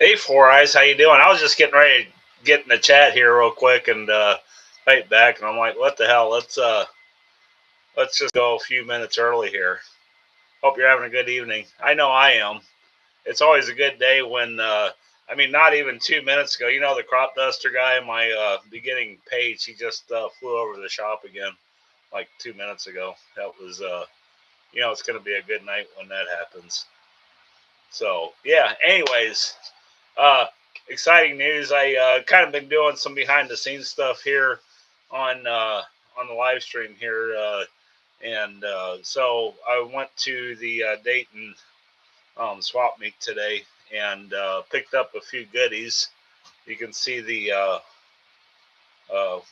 Hey, Four Eyes, how you doing? I was just getting ready to get in the chat here real quick and fight back, and I'm like, what the hell? Let's just go a few minutes early here. Hope you're having a good evening. I know I am. It's always a good day when not even 2 minutes ago, the crop duster guy in my beginning page, he just flew over the shop again like 2 minutes ago. That was it's going to be a good night when that happens. So yeah. Anyways. Uh, Exciting news. I kind of been doing some behind the scenes stuff here on the live stream here, and so I went to the Dayton swap meet today and picked up a few goodies. You can see the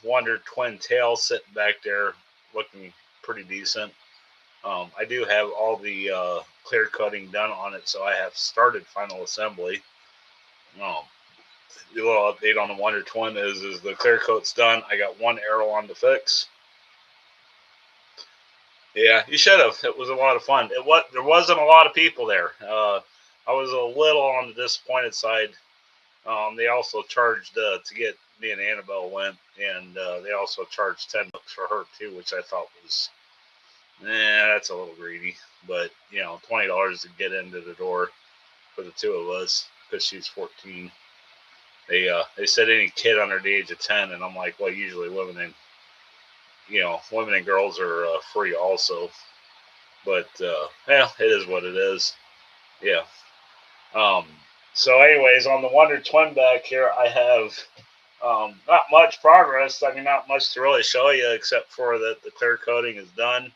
Wonder Twin Tail sitting back there, looking pretty decent. I do have all the clear coating done on it, so I have started final assembly. The little update on the Wonder Twin is the clear coat's done. I got one aileron to fix. Yeah, you should have. It was a lot of fun. There wasn't a lot of people there. I was a little on the disappointed side. They also charged to get me and Annabelle went, and they also charged $10 for her too, which I thought was, that's a little greedy. But $20 to get into the door for the two of us because she's 14. They said any kid under the age of 10, and I'm like, well, usually women and girls are free also. But it is what it is. Yeah. So, anyways, on the Wonder Twin back here, I have not much progress. I mean, not much to really show you except for that the clear coating is done.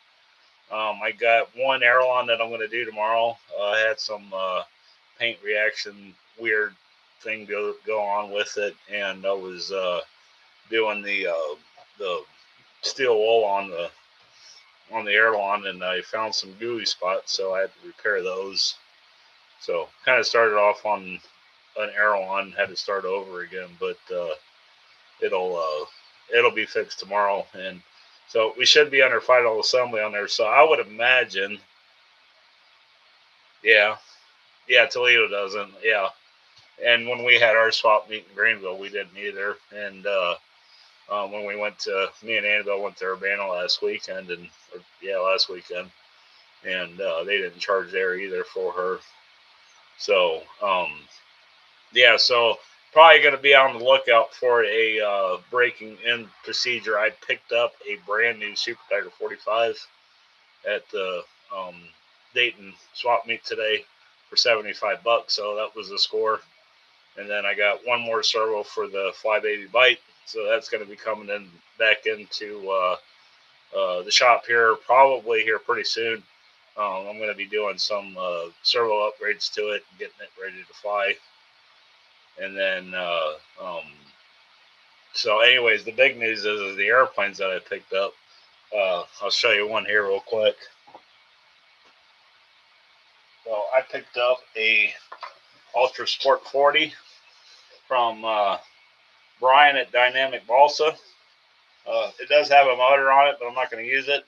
I got one aileron that I'm going to do tomorrow. I had some paint reaction weird thing go on with it, and I was doing the steel wool on the aileron, and I found some gooey spots, so I had to repair those. So kind of started off on an aileron, had to start over again, but it'll be fixed tomorrow, and so we should be under final assembly on there. So I would imagine, yeah, Toledo doesn't, yeah. And when we had our swap meet in Greenville, we didn't either. And when me and Annabelle went to Urbana last weekend, and they didn't charge there either for her. So so probably going to be on the lookout for a breaking in procedure. I picked up a brand new Super Tiger 45 at the Dayton swap meet today for $75, so that was the score. And then I got one more servo for the Fly Baby Bite, so that's going to be coming back into the shop here probably here pretty soon. I'm going to be doing some servo upgrades to it and getting it ready to fly. And then so anyways, the big news is the airplanes that I picked up. I'll show you one here real quick. So I picked up a Ultra Sport 40 from Brian at Dynamic Balsa. It does have a motor on it, but I'm not going to use it.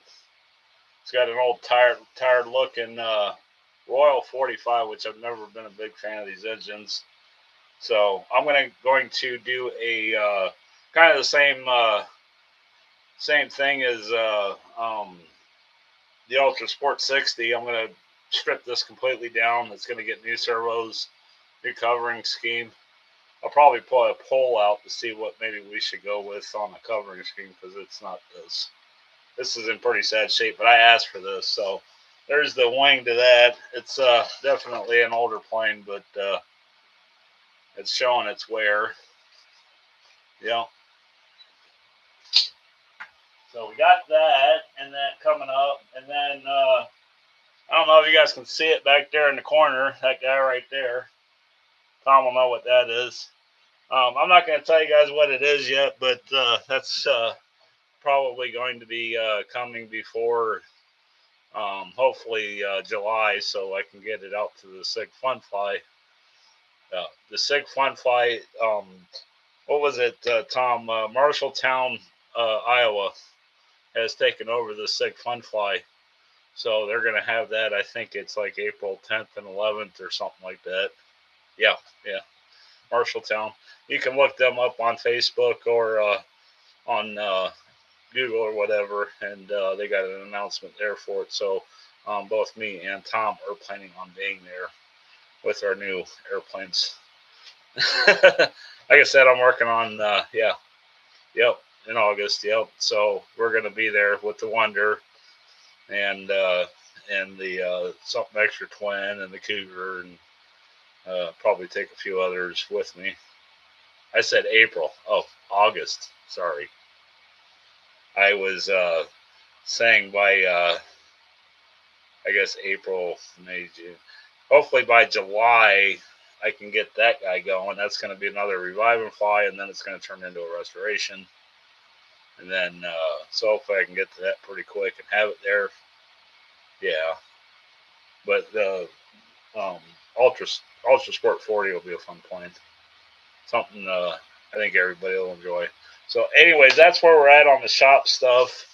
It's got an old tired looking Royal 45, which I've never been a big fan of these engines. So I'm going to do a kind of the same thing as the Ultra Sport 60. I'm going to strip this completely down. It's going to get new servos, new covering scheme. I'll probably pull a poll out to see what maybe we should go with on the covering scheme, because it's not this. This is in pretty sad shape, but I asked for this. So there's the wing to that. It's definitely an older plane, but it's showing its wear. Yeah. So we got that, and then coming up, and then I don't know if you guys can see it back there in the corner, that guy right there. Tom will know what that is. I'm not going to tell you guys what it is yet, but that's probably going to be coming before, hopefully, July, so I can get it out to the Sig Fun Fly. The Sig Fun Fly, what was it, Tom? Marshalltown, Iowa has taken over the Sig Fun Fly. So they're going to have that. I think it's like April 10th and 11th or something like that. Yeah. Marshalltown. You can look them up on Facebook or on Google or whatever, and they got an announcement there for it. So both me and Tom are planning on being there with our new airplanes. Like I said, I'm working on in August. Yep. So we're gonna be there with the Wonder and the Something Extra Twin and the Cougar, and probably take a few others with me. I said April. Oh, August. Sorry. I was saying by I guess April, May, June. Hopefully by July I can get that guy going. That's going to be another revive and fly, and then it's going to turn into a restoration. And then so hopefully I can get to that pretty quick and have it there. Yeah. But the Ultra Sport 40 will be a fun plane. Something I think everybody will enjoy. So anyways, that's where we're at on the shop stuff.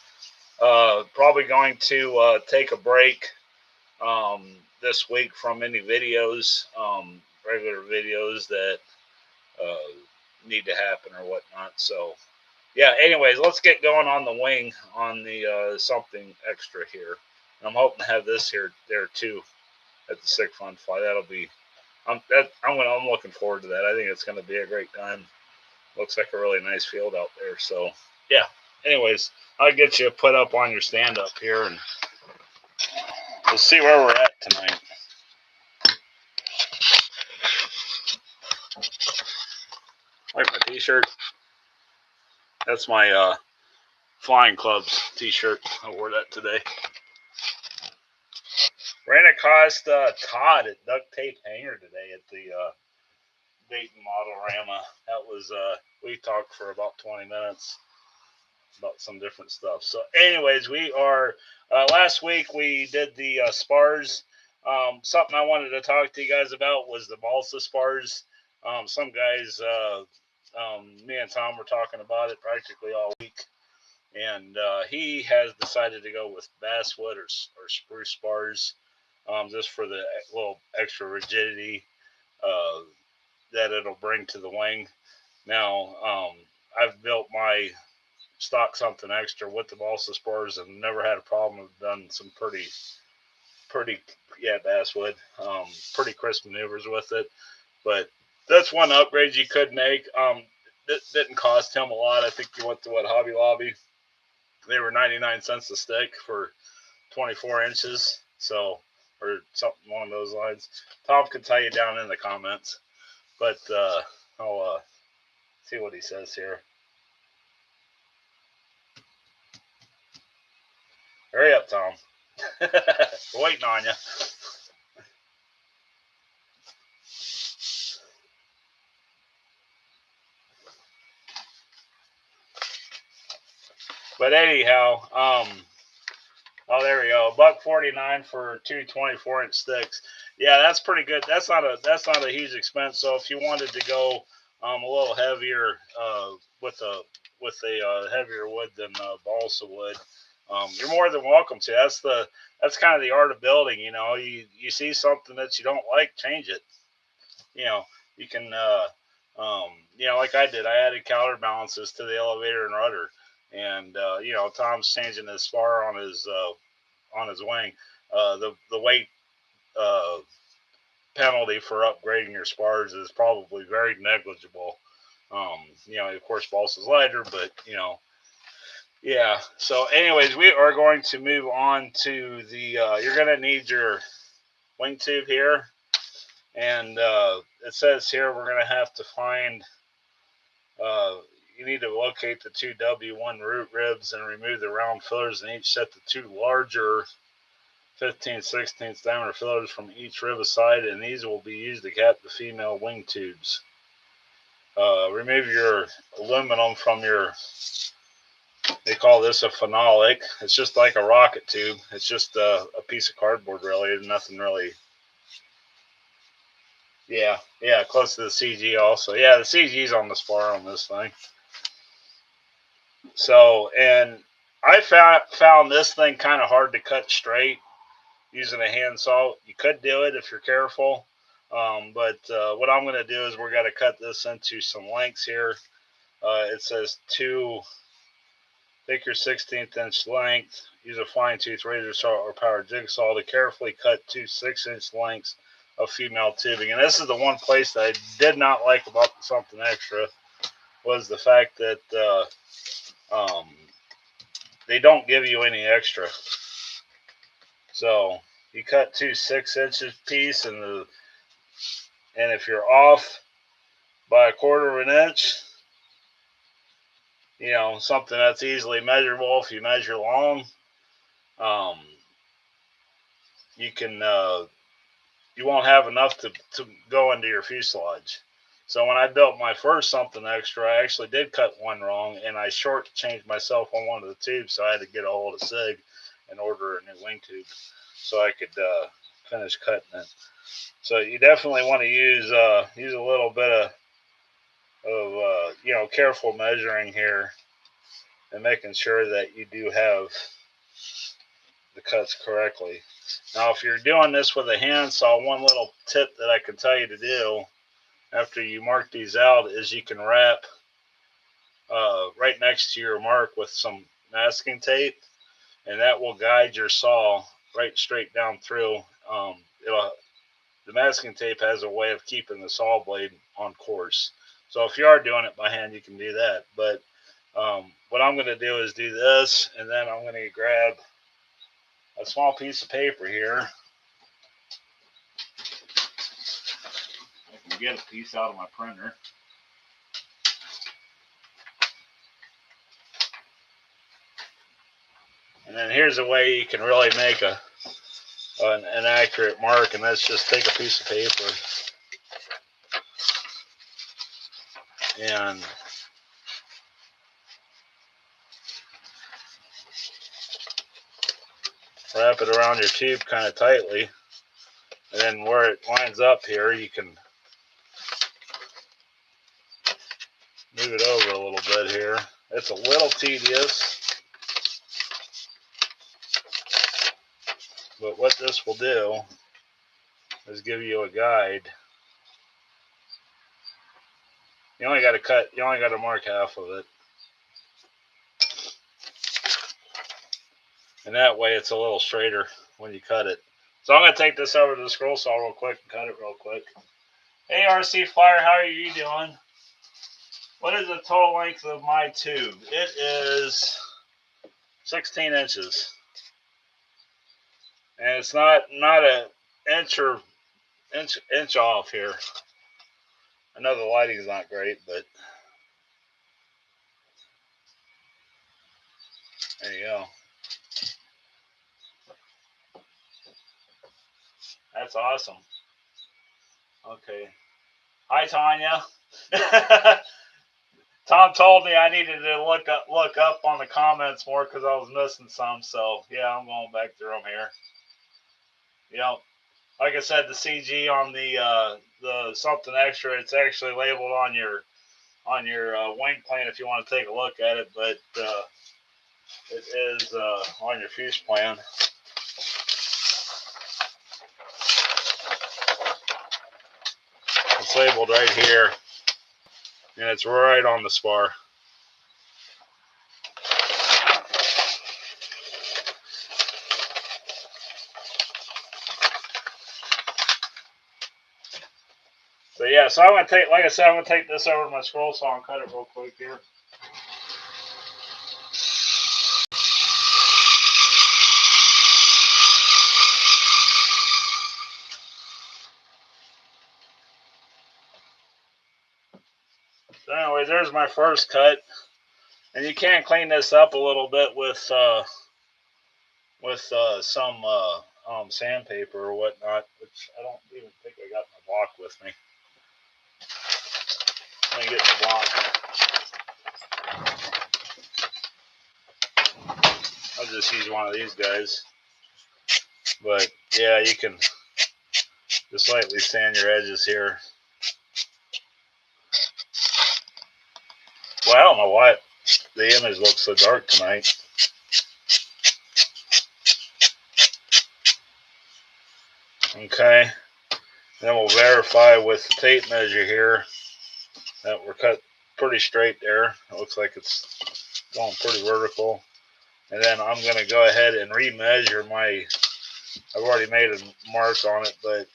Probably going to take a break this week from any videos, regular videos that need to happen or whatnot. So yeah, anyways, let's get going on the wing on the Something Extra here. And I'm hoping to have this here there too at the Sig Fun Fly. That'll be I'm looking forward to that. I think it's going to be a great time. Looks like a really nice field out there. So yeah. Anyways, I'll get you put up on your stand up here, and we'll see where we're at tonight. Like my t-shirt. That's my Flying Clubs t-shirt. I wore that today. Ran across Todd at Duct Tape Hanger today at the Dayton Modelorama. That was we talked for about 20 minutes about some different stuff. So anyways, we are last week we did the spars. Something I wanted to talk to you guys about was the balsa spars. Some guys me and Tom were talking about it practically all week, and he has decided to go with basswood or spruce spars, just for the little extra rigidity that it'll bring to the wing. Now, I've built my stock Something Extra with the balsa spars and never had a problem. I've done some pretty basswood, pretty crisp maneuvers with it. But that's one upgrade you could make. It didn't cost him a lot. I think he went to Hobby Lobby. They were 99 cents a stick for 24 inches. So, or something along those lines. Tom can tell you down in the comments. But I'll see what he says here. Hurry up, Tom. We're waiting on you. But anyhow, oh, there we go. $1.49 for two 24-inch sticks. Yeah, that's pretty good. That's not a huge expense. So if you wanted to go a little heavier with a heavier wood than balsa wood, you're more than welcome to. That's kind of the art of building. You know, you see something that you don't like, change it. You know, you can like I did. I added counterbalances to the elevator and rudder. And Tom's changing his spar on his wing. The weight penalty for upgrading your spars is probably very negligible. Of course, balsa's lighter, but yeah. So, anyways, we are going to move on to the. You're going to need your wing tube here, and it says here we're going to have to find. You need to locate the two W1 root ribs and remove the round fillers, and each set the two larger 15/16 diameter fillers from each rib aside, and these will be used to cap the female wing tubes. Remove your aluminum from your, they call this a phenolic. It's just like a rocket tube. It's just a piece of cardboard, really. Nothing really. Yeah, close to the CG also. Yeah, the CG's on the spar on this thing. So, and I found this thing kind of hard to cut straight using a handsaw. You could do it if you're careful, But what I'm going to do is we're going to cut this into some lengths here. It says take your 16th inch length, use a fine tooth razor saw or power jigsaw to carefully cut 2 6-inch lengths of female tubing. And this is the one place that I did not like about the Something Extra, was the fact that they don't give you any extra. So you cut 2 6-inch piece, and if you're off by 1/4 of an inch, you know, something that's easily measurable if you measure long, you can you won't have enough to go into your fuselage. So when I built my first Something Extra, I actually did cut one wrong, and I shortchanged myself on one of the tubes, so I had to get a hold of Sig and order a new wing tube so I could finish cutting it. So you definitely want to use a little bit of you know, careful measuring here and making sure that you do have the cuts correctly. Now, if you're doing this with a handsaw, one little tip that I can tell you to do after you mark these out is you can wrap right next to your mark with some masking tape, and that will guide your saw right straight down through. The masking tape has a way of keeping the saw blade on course. So if you are doing it by hand, you can do that. But what I'm going to do is do this, and then I'm going to grab a small piece of paper here. I can get a piece out of my printer. And then here's a way you can really make an accurate mark, and that's just take a piece of paper and wrap it around your tube kind of tightly, and then where it lines up here, you can move it over a little bit here. It's a little tedious, but what this will do is give you a guide. You only got to mark half of it. And that way it's a little straighter when you cut it. So I'm going to take this over to the scroll saw real quick and cut it real quick. Hey, RC Flyer, how are you doing? What is the total length of my tube? It is 16 inches. And it's not an inch off here. I know the lighting is not great, but there you go. That's awesome. Okay. Hi, Tanya. Tom told me I needed to look up on the comments more because I was missing some. So yeah, I'm going back through them here. You know, like I said, the CG on the Something Extra, it's actually labeled on your wing plane if you want to take a look at it, but it is on your fuse plan. It's labeled right here, and it's right on the spar. So yeah, so I'm gonna take, like I said, I'm gonna take this over to my scroll saw and cut it real quick here. So anyways, there's my first cut, and you can clean this up a little bit with some sandpaper or whatnot, which I don't even think I got my block with me. Let me get the block. I'll just use one of these guys. But yeah, you can just lightly sand your edges here. Well, I don't know why the image looks so dark tonight. Okay. Then we'll verify with the tape measure here that we're cut pretty straight there. It looks like it's going pretty vertical. And then I'm going to go ahead and remeasure my, I've already made a mark on it, but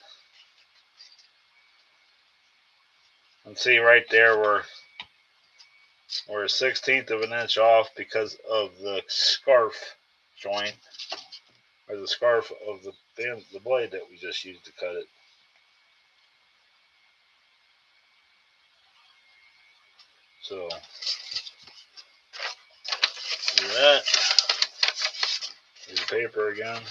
you can see right there we're a 1/16 of an inch off because of the scarf joint, or the scarf of the blade that we just used to cut it. So do that. Here's the paper again.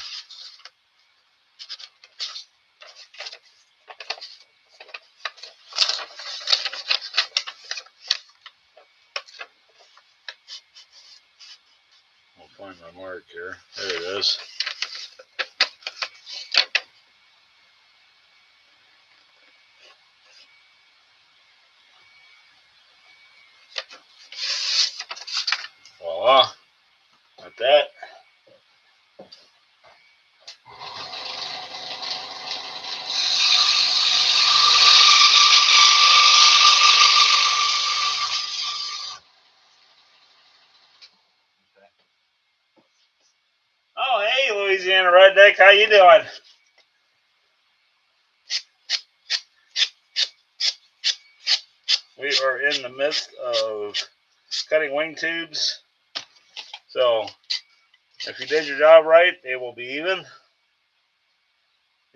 I'll find my mark here. There it is. Voila. Like that. Oh, hey, Louisiana Redneck. How you doing? We are in the midst of cutting wing tubes. So if you did your job right, it will be even.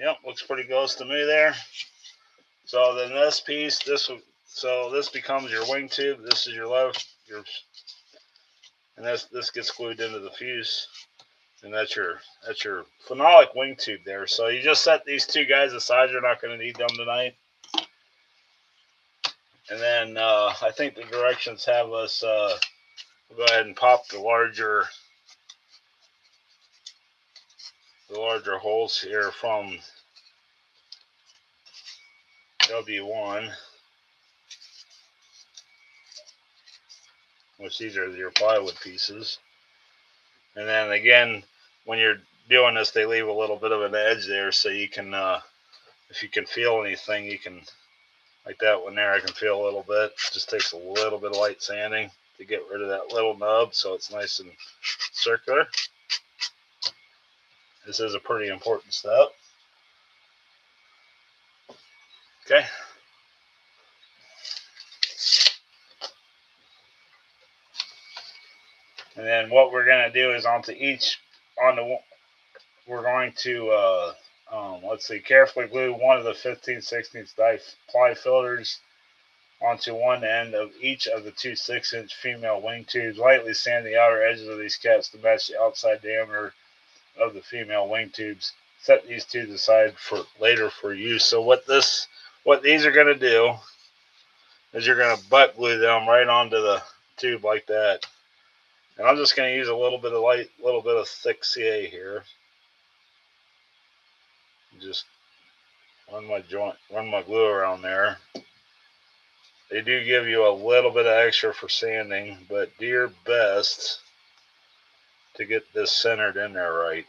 Yep, looks pretty close to me there. So then this piece, so this becomes your wing tube. This is your left, and this gets glued into the fuse, and that's your phenolic wing tube there. So you just set these two guys aside. You're not going to need them tonight. And then I think the directions have us we'll go ahead and pop the larger holes here from W1, which these are your plywood pieces. And then again, when you're doing this, they leave a little bit of an edge there, so you can, if you can feel anything, you can, like that one there, I can feel a little bit. It just takes a little bit of light sanding to get rid of that little nub, so it's nice and circular. This is a pretty important step. Okay. And then what we're going to do is we're going to, let's see, carefully glue one of the 15/16 die ply filters onto one end of each of the two 6-inch female wing tubes. Lightly sand the outer edges of these caps to match the outside diameter of the female wing tubes. Set these tubes aside for later for use. So what these are going to do is you're going to butt glue them right onto the tube like that. And I'm just going to use a little bit of thick CA here. Just run my glue around there. They do give you a little bit of extra for sanding, but do your best to get this centered in there right.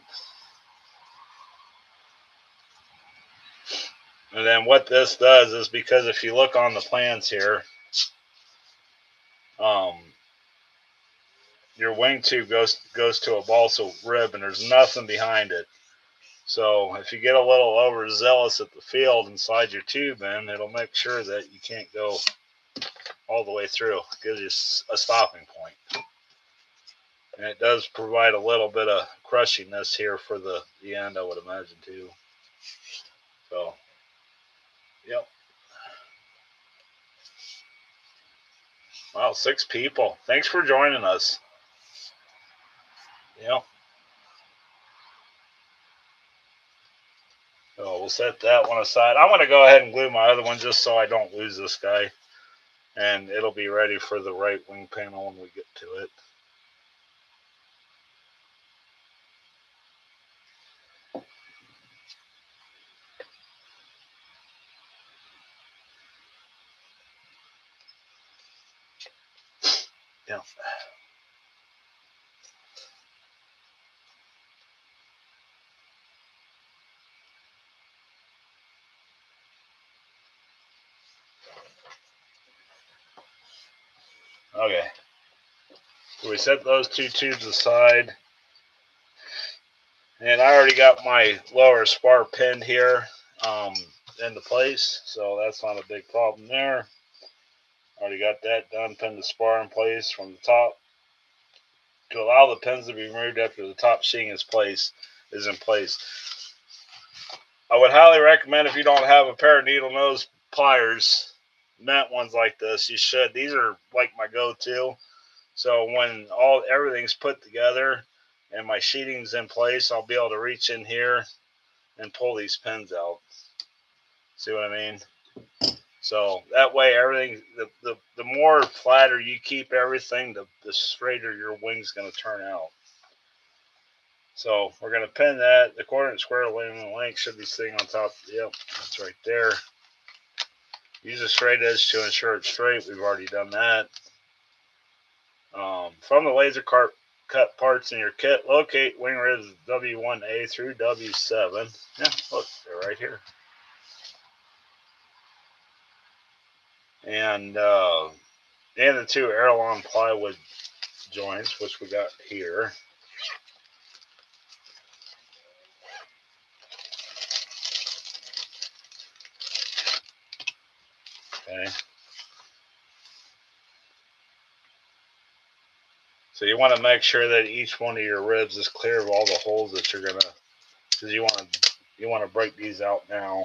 And then what this does is, because if you look on the plans here, your wing tube goes to a balsa rib, and there's nothing behind it. So if you get a little overzealous at the field and slide your tube in, it'll make sure that you can't go all the way through. It gives you a stopping point. And it does provide a little bit of crushiness here for the end, I would imagine, too. So, yep. Wow, 6 people. Thanks for joining us. Yep. So we'll set that one aside. I'm going to go ahead and glue my other one just so I don't lose this guy. And it'll be ready for the right wing panel when we get to it. Yeah. Okay. So we set those two tubes aside. And I already got my lower spar pinned here into place. So that's not a big problem there. Already got that done. Pinned the spar in place from the top to allow the pins to be removed after the top sheeting is in place. I would highly recommend, if you don't have a pair of needle nose pliers, meant ones like this, you should. These are like my go-to. So when everything's put together and my sheeting's in place, I'll be able to reach in here and pull these pins out. See what I mean? So that way, everything, the more flatter you keep everything, the straighter your wing's going to turn out. So we're going to pin that. The coordinate square length should be sitting on top. Yep, it's right there. Use a straight edge to ensure it's straight. We've already done that. From the laser cut parts in your kit, locate wing ribs W1A through W7. Yeah, look, they're right here. And the two Airlon plywood joints, which we got here. Okay. So you want to make sure that each one of your ribs is clear of all the holes that you're gonna, because you want to break these out now.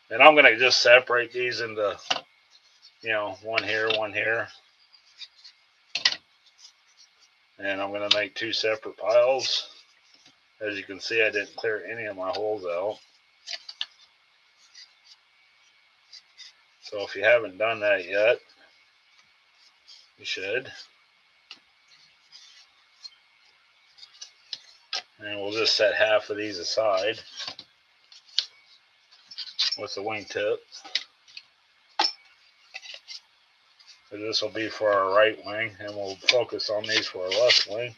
And I'm gonna just separate these into, one here, one here. And I'm gonna make two separate piles. As you can see, I didn't clear any of my holes out. So if you haven't done that yet, you should. And we'll just set half of these aside with the wingtip. So this will be for our right wing, and we'll focus on these for our left wing.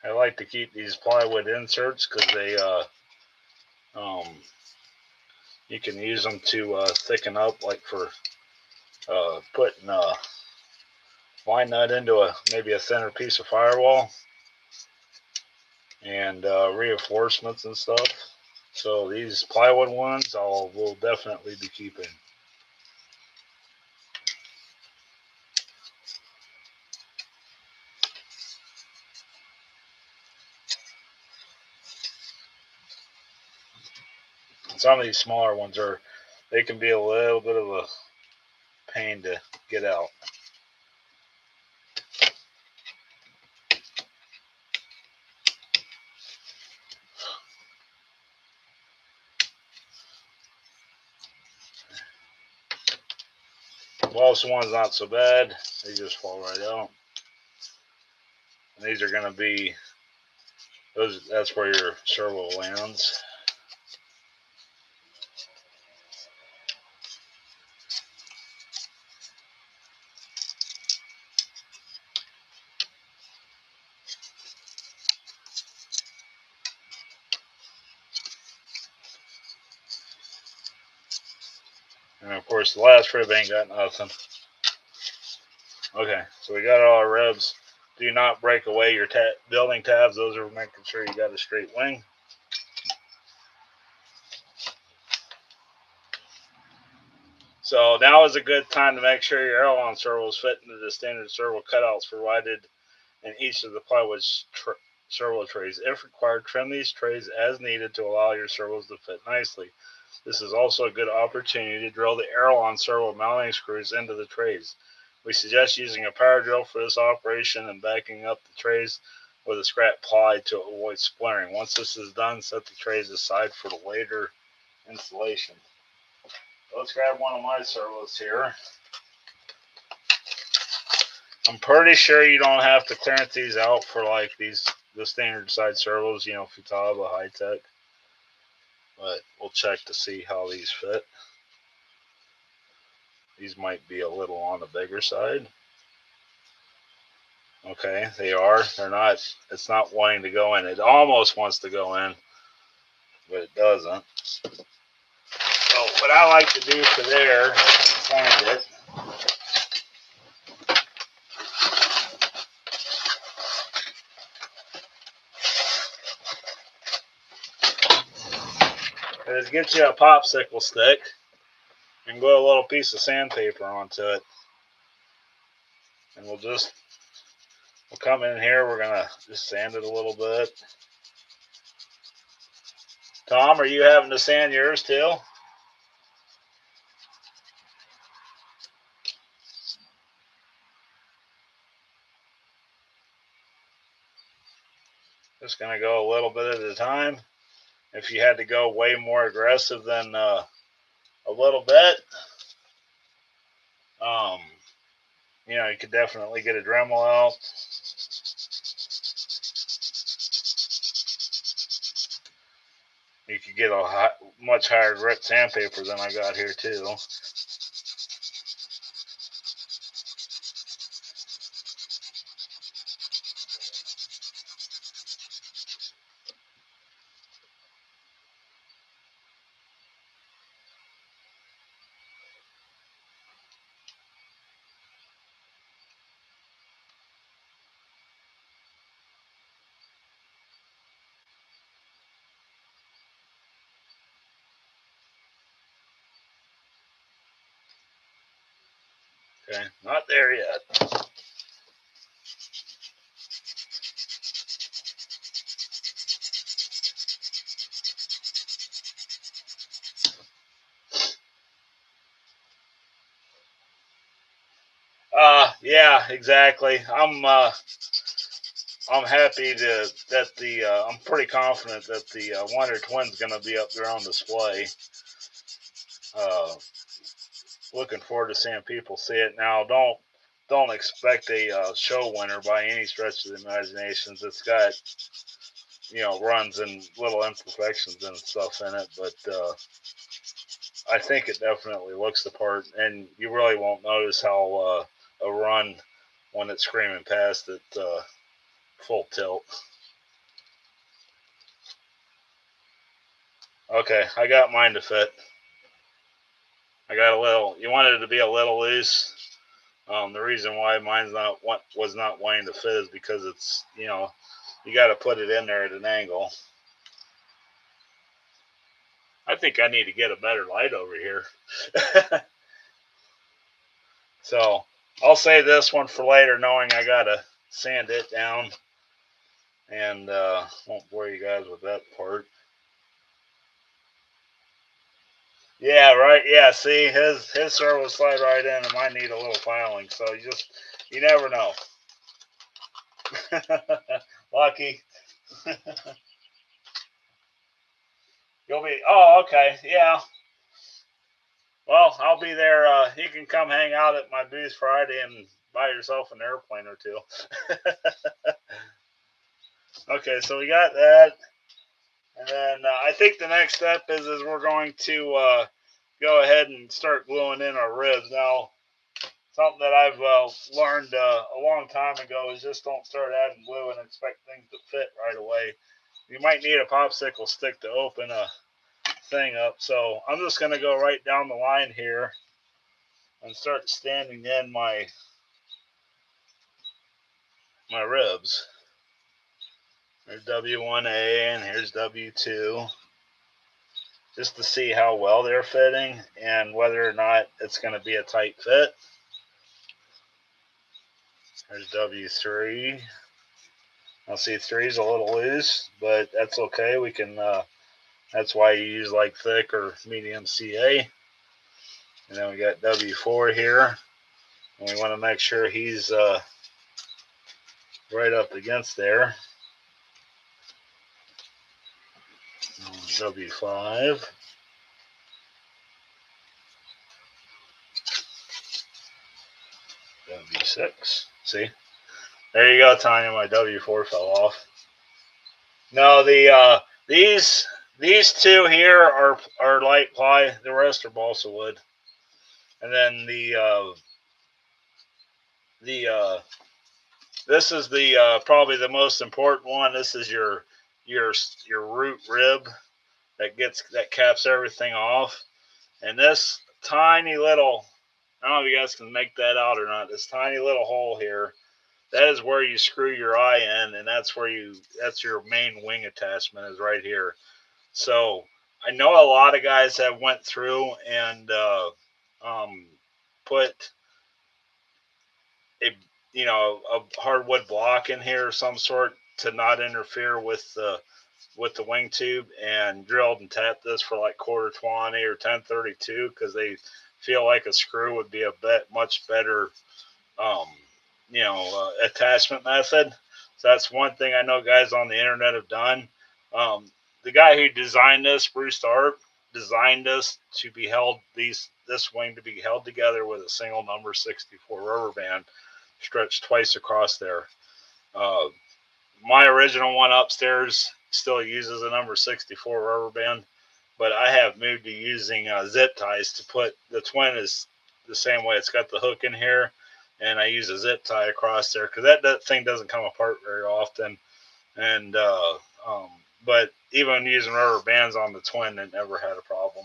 I like to keep these plywood inserts because they, you can use them to thicken up, like for putting a line nut into maybe a thinner piece of firewall, and reinforcements and stuff. So these plywood ones will definitely be keeping. Some of these smaller ones they can be a little bit of a pain to get out. Most ones not so bad. They just fall right out. And these are going to be that's where your servo lands. And of course, the last rib ain't got nothing. Okay, so we got all our ribs. Do not break away your building tabs. Those are making sure you got a straight wing. So now is a good time to make sure your Airlon servos fit into the standard servo cutouts provided in each of the plywood servo trays. If required, trim these trays as needed to allow your servos to fit nicely. This is also a good opportunity to drill the Airlon servo mounting screws into the trays. We suggest using a power drill for this operation and backing up the trays with a scrap ply to avoid splintering. Once this is done, set the trays aside for the later installation. Let's grab one of my servos here. I'm pretty sure you don't have to clearance these out for like the standard side servos, Futaba, High-Tech. But we'll check to see how these fit. These might be a little on the bigger side. Okay, they are. They're not. It's not wanting to go in. It almost wants to go in, but it doesn't. So what I like to do for there, find it. Is get you a popsicle stick and glue a little piece of sandpaper onto it, and we'll come in here. We're gonna just sand it a little bit. Tom, are you having to sand yours too? Just gonna go a little bit at a time. If you had to go way more aggressive than a little bit, you could definitely get a Dremel out. You could get a much higher grit sandpaper than I got here too. Okay, not there yet. Yeah, exactly. I'm happy I'm pretty confident that the Wonder Twin's going to be up there on display. Looking forward to seeing people see it. Now, don't expect a show winner by any stretch of the imaginations. It's got runs and little imperfections and stuff in it, but I think it definitely looks the part, and you really won't notice how a run when it's screaming past it full tilt. Okay, I got mine to fit. I got a little. You wanted it to be a little loose. The reason why mine's was not wanting to fit is because it's you got to put it in there at an angle. I think I need to get a better light over here. So I'll save this one for later, knowing I gotta sand it down, and won't bore you guys with that part. Yeah, right. Yeah, see, his servo slide right in, and mine need a little filing. So you never know. Lucky. You'll be. Oh, okay. Yeah. Well, I'll be there. You can come hang out at my booth Friday and buy yourself an airplane or two. Okay, so we got that, and then I think the next step is we're going to go ahead and start gluing in our ribs. Now, something that I've learned a long time ago is just don't start adding glue and expect things to fit right away. You might need a popsicle stick to open a thing up. So I'm just going to go right down the line here and start standing in my ribs. There's W1A and here's W2, just to see how well they're fitting and whether or not it's going to be a tight fit. There's W3. Now see, 3 is a little loose, but that's okay. We can. That's why you use like thick or medium CA. And then we got W4 here, and we want to make sure he's right up against there. W5. W6. See? There you go, Tanya. My W4 fell off. No, these two here are light ply. The rest are balsa wood. And then the This is the probably the most important one. This is your root rib that caps everything off. And this tiny little, I don't know if you guys can make that out or not. This tiny little hole here, that is where you screw your eye in, and that's your main wing attachment is right here. So I know a lot of guys have went through and um, put a a hardwood block in here of some sort to not interfere with the wing tube, and drilled and tapped this for like quarter 20 or 1032 because they feel like a screw would be a much better um, attachment method. So that's one thing I know guys on the internet have done. The guy who designed this, Bruce Tharp, designed this to be held this wing to be held together with a single number 64 rubber band stretched twice across there. Uh, my original one upstairs still uses a number 64 rubber band, but I have moved to using zip ties to put the twin is the same way. It's got the hook in here, and I use a zip tie across there because that thing doesn't come apart very often. And but even using rubber bands on the twin, it never had a problem.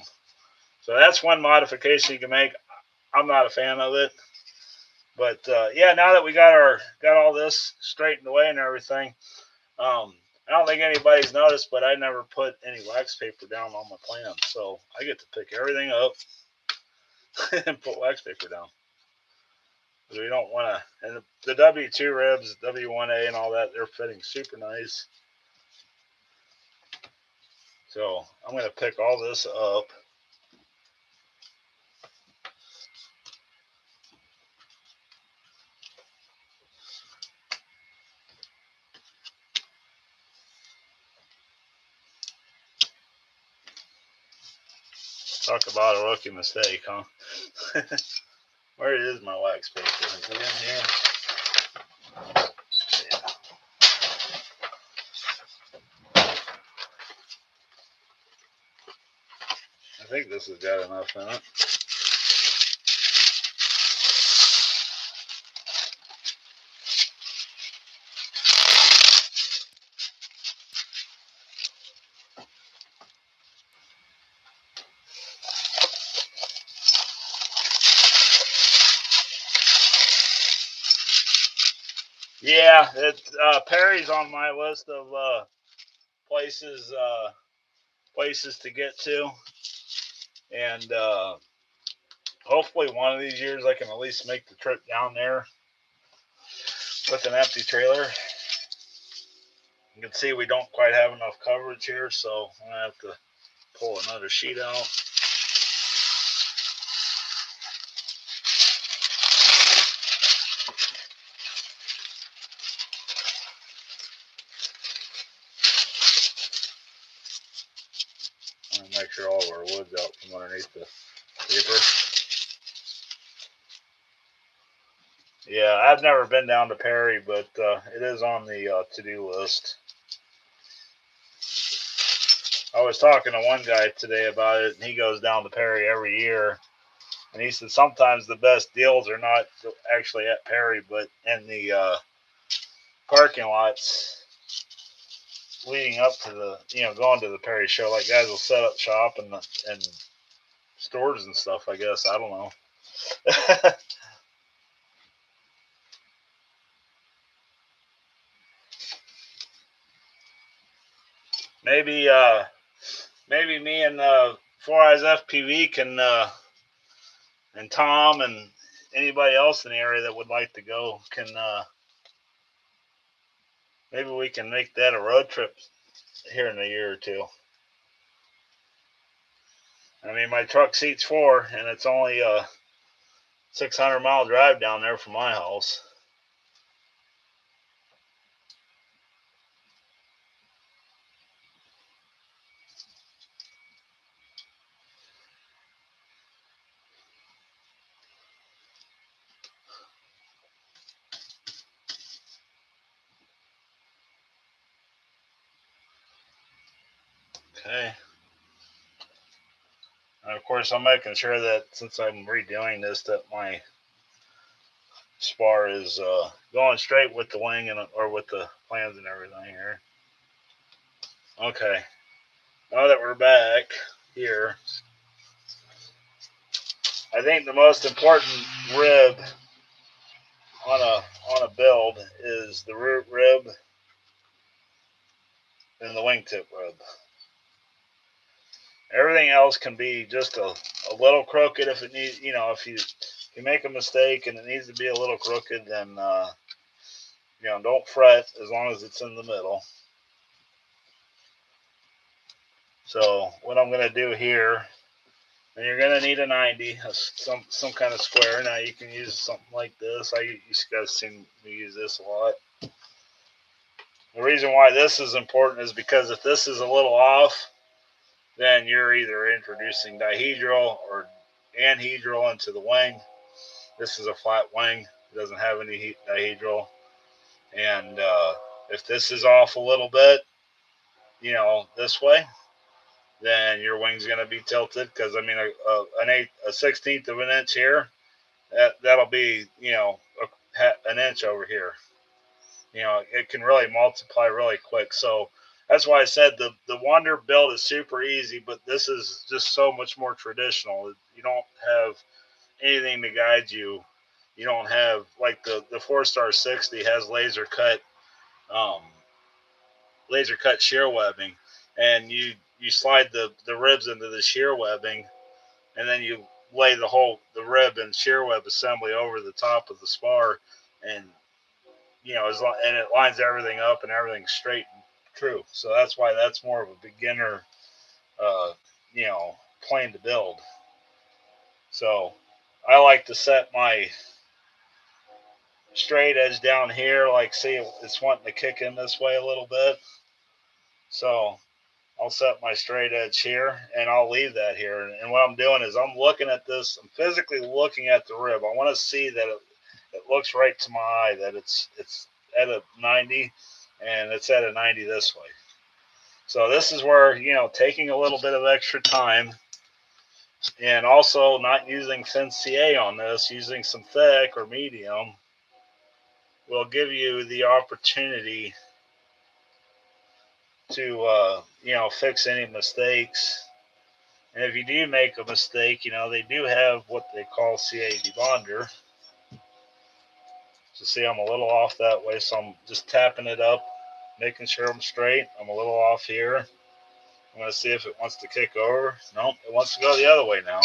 So that's one modification you can make. I'm not a fan of it, but yeah, now that we got all this straightened away and everything, I don't think anybody's noticed, but I never put any wax paper down on my plan, so I get to pick everything up and put wax paper down. We don't want to, and the W2 ribs, W1A, and all that, they're fitting super nice. So I'm going to pick all this up. Talk about a rookie mistake, huh? Where is my wax paper? Is it in here? Yeah. I think this has got enough in it. Yeah, Perry's on my list of places places to get to, and hopefully one of these years I can at least make the trip down there with an empty trailer. You can see we don't quite have enough coverage here, so I'm gonna have to pull another sheet out. Make sure all of our wood's out from underneath the paper. Yeah, I've never been down to Perry, but it is on the to-do list. I was talking to one guy today about it, and he goes down to Perry every year. And he said sometimes the best deals are not actually at Perry, but in the parking lots leading up to going to the Perry show. Like guys will set up shop and stores and stuff, I guess. I don't know. maybe me and Four Eyes FPV can and Tom and anybody else in the area that would like to go can maybe we can make that a road trip here in a year or two. I mean, my truck seats 4, and it's only a 600-mile drive down there from my house. Okay. And of course, I'm making sure that since I'm redoing this, that my spar is going straight with the wing and or with the plans and everything here. Okay, now that we're back here, I think the most important rib on a build is the root rib and the wingtip rib. Everything else can be just a little crooked if it needs, if you make a mistake and it needs to be a little crooked, then don't fret as long as it's in the middle. So what I'm going to do here, and you're going to need a 90, some kind of square. Now you can use something like this. You guys seen me use this a lot. The reason why this is important is because if this is a little off, then you're either introducing dihedral or anhedral into the wing. This is a flat wing. It doesn't have any dihedral. And if this is off a little bit, this way, then your wing's going to be tilted because, I mean, a 16th of an inch here, that'll be, an inch over here. It can really multiply really quick. So that's why I said the Wonder build is super easy, but this is just so much more traditional. You don't have anything to guide you. You don't have, like the 4-star 60 has laser cut shear webbing, and you slide the ribs into the shear webbing, and then you lay the rib and shear web assembly over the top of the spar, and and it lines everything up and everything's straight and true. So that's why that's more of a beginner plane to build. So I like to set my straight edge down here, like, see, it's wanting to kick in this way a little bit. So I'll set my straight edge here, and I'll leave that here. And what I'm doing is I'm looking at this. I'm physically looking at the rib. I want to see that it looks right to my eye, that it's at a 90, and it's at a 90 this way. So this is where, taking a little bit of extra time, and also not using thin CA on this, using some thick or medium, will give you the opportunity to, fix any mistakes. And if you do make a mistake, they do have what they call CA debonder. So see, I'm a little off that way, so I'm just tapping it up, making sure I'm straight. I'm a little off here. I'm going to see if it wants to kick over. Nope, it wants to go the other way now.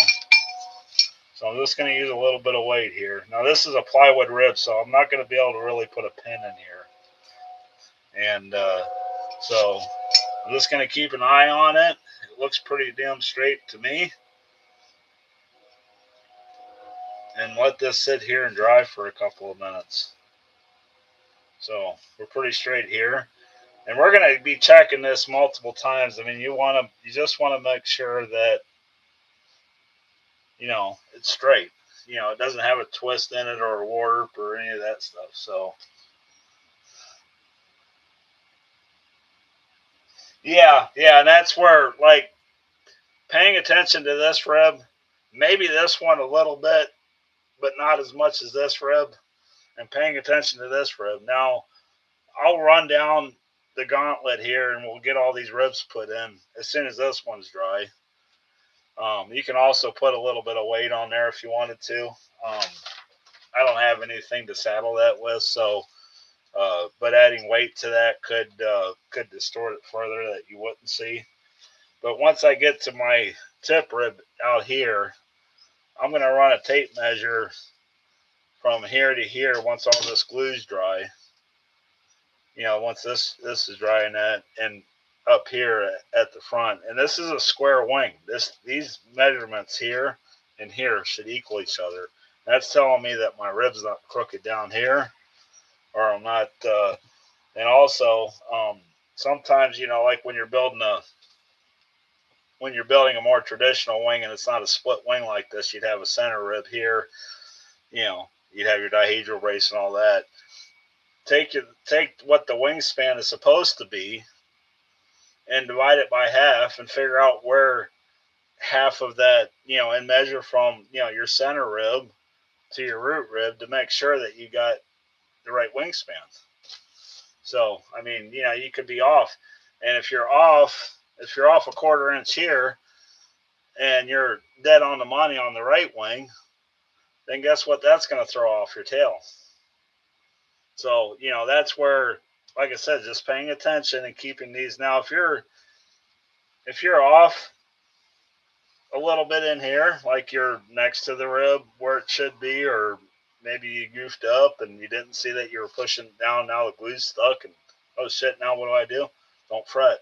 So I'm just going to use a little bit of weight here. Now this is a plywood rib, so I'm not going to be able to really put a pin in here. And so I'm just going to keep an eye on it. It looks pretty damn straight to me. And let this sit here and dry for a couple of minutes. So we're pretty straight here. And we're going to be checking this multiple times. I mean, you just want to make sure that, it's straight. It doesn't have a twist in it or a warp or any of that stuff. So, yeah, and that's where, like, paying attention to this rib, maybe this one a little bit, but not as much as this rib, and paying attention to this rib. Now, I'll run down the gauntlet here and we'll get all these ribs put in as soon as this one's dry. You can also put a little bit of weight on there if you wanted to. I don't have anything to saddle that with, so but adding weight to that could distort it further that you wouldn't see. But once I get to my tip rib out here, I'm going to run a tape measure from here to here once all this glue's dry. Once this is dry and up here at the front. And this is a square wing. These measurements here and here should equal each other. That's telling me that my rib's not crooked down here, or I'm not. And also, sometimes, like when you're building a more traditional wing and it's not a split wing like this, you'd have a center rib here. You'd have your dihedral brace and all that. Take what the wingspan is supposed to be and divide it by half and figure out where half of that, and measure from, your center rib to your root rib to make sure that you got the right wingspan. So, I mean, you know, you could be off. And if you're off a 1/4 inch here and you're dead on the money on the right wing, then guess what? That's going to throw off your tail. So, you know, that's where, like I said, just paying attention and keeping these. Now, if you're off a little bit in here, like you're next to the rib where it should be, or maybe you goofed up and you didn't see that you were pushing down, now the glue's stuck, and oh shit, now what do? Don't fret.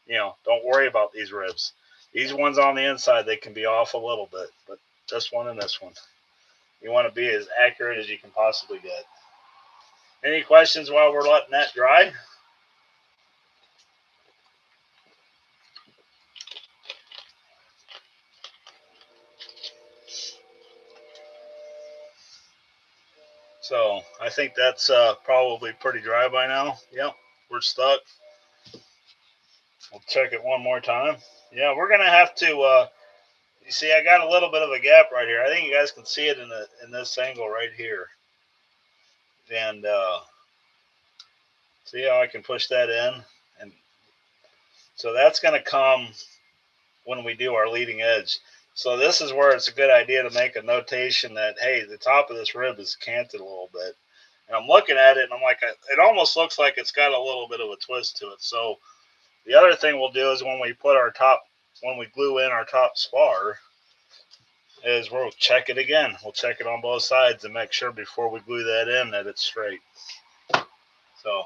You know, don't worry about these ribs. These ones on the inside, they can be off a little bit, but this one and this one, you want to be as accurate as you can possibly get. Any questions while we're letting that dry? So I think that's probably pretty dry by now. Yep, we're stuck. We'll check it one more time. Yeah, we're gonna have to. You see, I got a little bit of a gap right here. I think you guys can see it in this angle right here. And see how I can push that in, and so that's gonna come when we do our leading edge. So this is where it's a good idea to make a notation that, hey, the top of this rib is canted a little bit. And I'm looking at it and I'm like, it almost looks like it's got a little bit of a twist to it. So the other thing we'll do is when we glue in our top spar, is we'll check it again. We'll check it on both sides and make sure before we glue that in that it's straight. So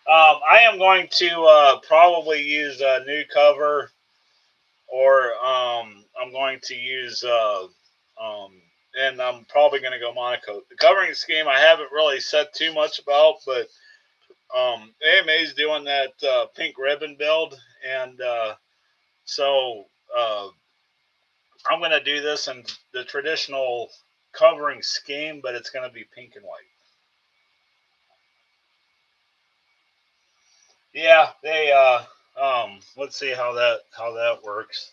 I am going to probably use a new cover, or I'm going to use and I'm probably going to go monocoat. The covering scheme I haven't really said too much about, but AMA is doing that pink ribbon build, and so I'm going to do this in the traditional covering scheme, but it's going to be pink and white. Yeah, they let's see how that works.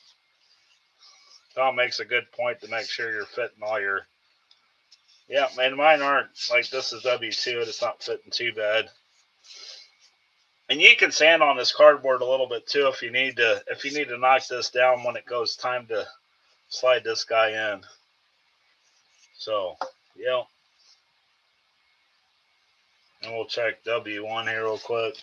Tom makes a good point to make sure you're fitting all your. Yeah, and mine aren't, like, this is W2, it's not fitting too bad. And you can sand on this cardboard a little bit too if you need to knock this down when it goes time to slide this guy in. So, yeah. And we'll check W1 here real quick.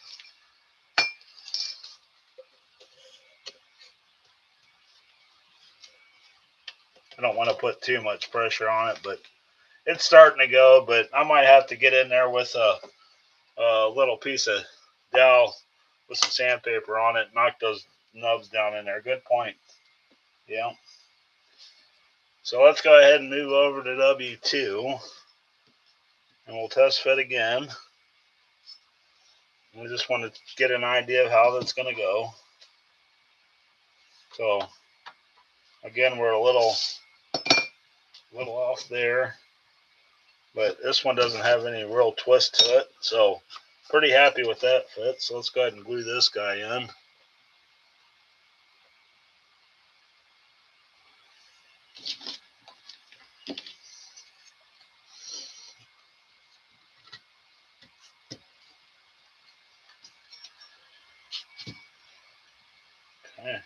I don't want to put too much pressure on it, but it's starting to go. But I might have to get in there with a little piece of dowel with some sandpaper on it, knock those nubs down in there. Good point. Yeah. So let's go ahead and move over to W2, and we'll test fit again. We just want to get an idea of how that's going to go. So again, we're a little off there, but this one doesn't have any real twist to it, so pretty happy with that fit. So let's go ahead and glue this guy in. Okay.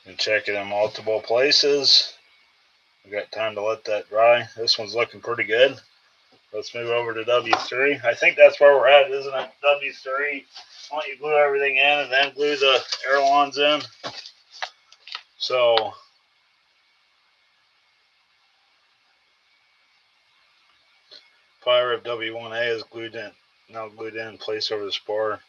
And check it in multiple places. We got time to let that dry. This one's looking pretty good. Let's move over to W3. I think that's where we're at, isn't it? W3. Why don't you glue everything in and then glue the ailerons in? So fire of W1A is glued in. Now glued in place over the spar.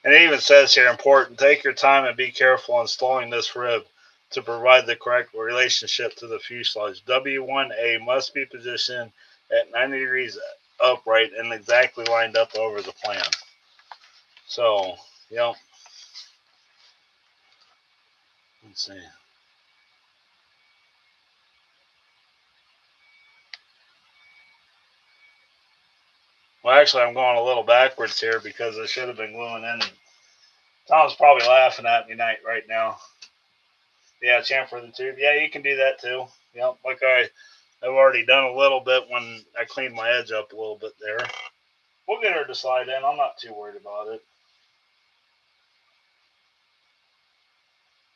And it even says here, important, take your time and be careful in installing this rib to provide the correct relationship to the fuselage. W1A must be positioned at 90 degrees upright and exactly lined up over the plan. So, yep. Let's see. Well, actually, I'm going a little backwards here because I should have been gluing in Tom's probably laughing at me right now. Yeah, chamfer the tube. Yeah, you can do that too. Yep, like I've already done a little bit when I cleaned my edge up a little bit there. We'll get her to slide in. I'm not too worried about it.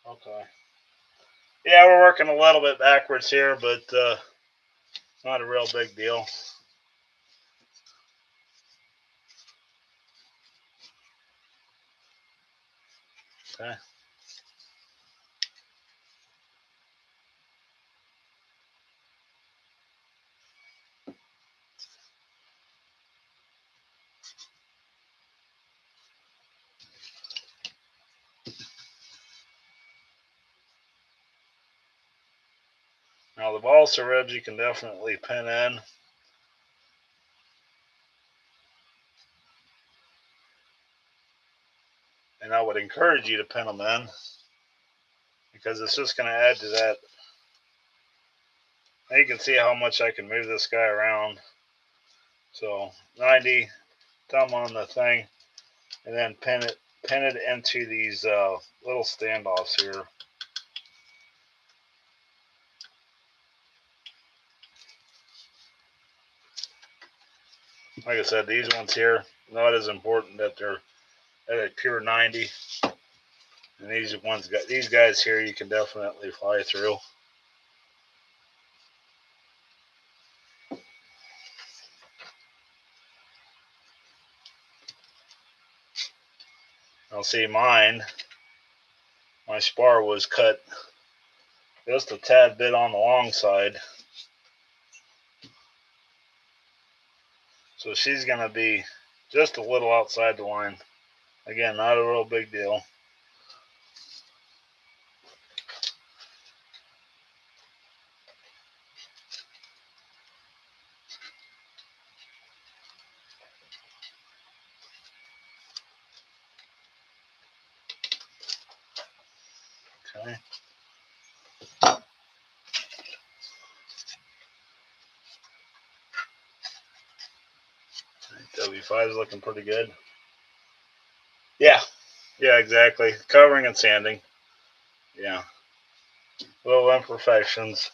Okay. Yeah, we're working a little bit backwards here, but not a real big deal. Okay. Now the balsa ribs you can definitely pin in. And I would encourage you to pin them in because it's just going to add to that. Now you can see how much I can move this guy around. So 90, thumb on the thing, and then pin it into these little standoffs here. Like I said, these ones here, not as important that they're at a pure 90. And these guys here, you can definitely fly through. I'll see my spar was cut just a tad bit on the long side. So she's going to be just a little outside the line. Again, not a real big deal. Okay. W5 is looking pretty good. Yeah, exactly. Covering and sanding. Yeah. Little imperfections.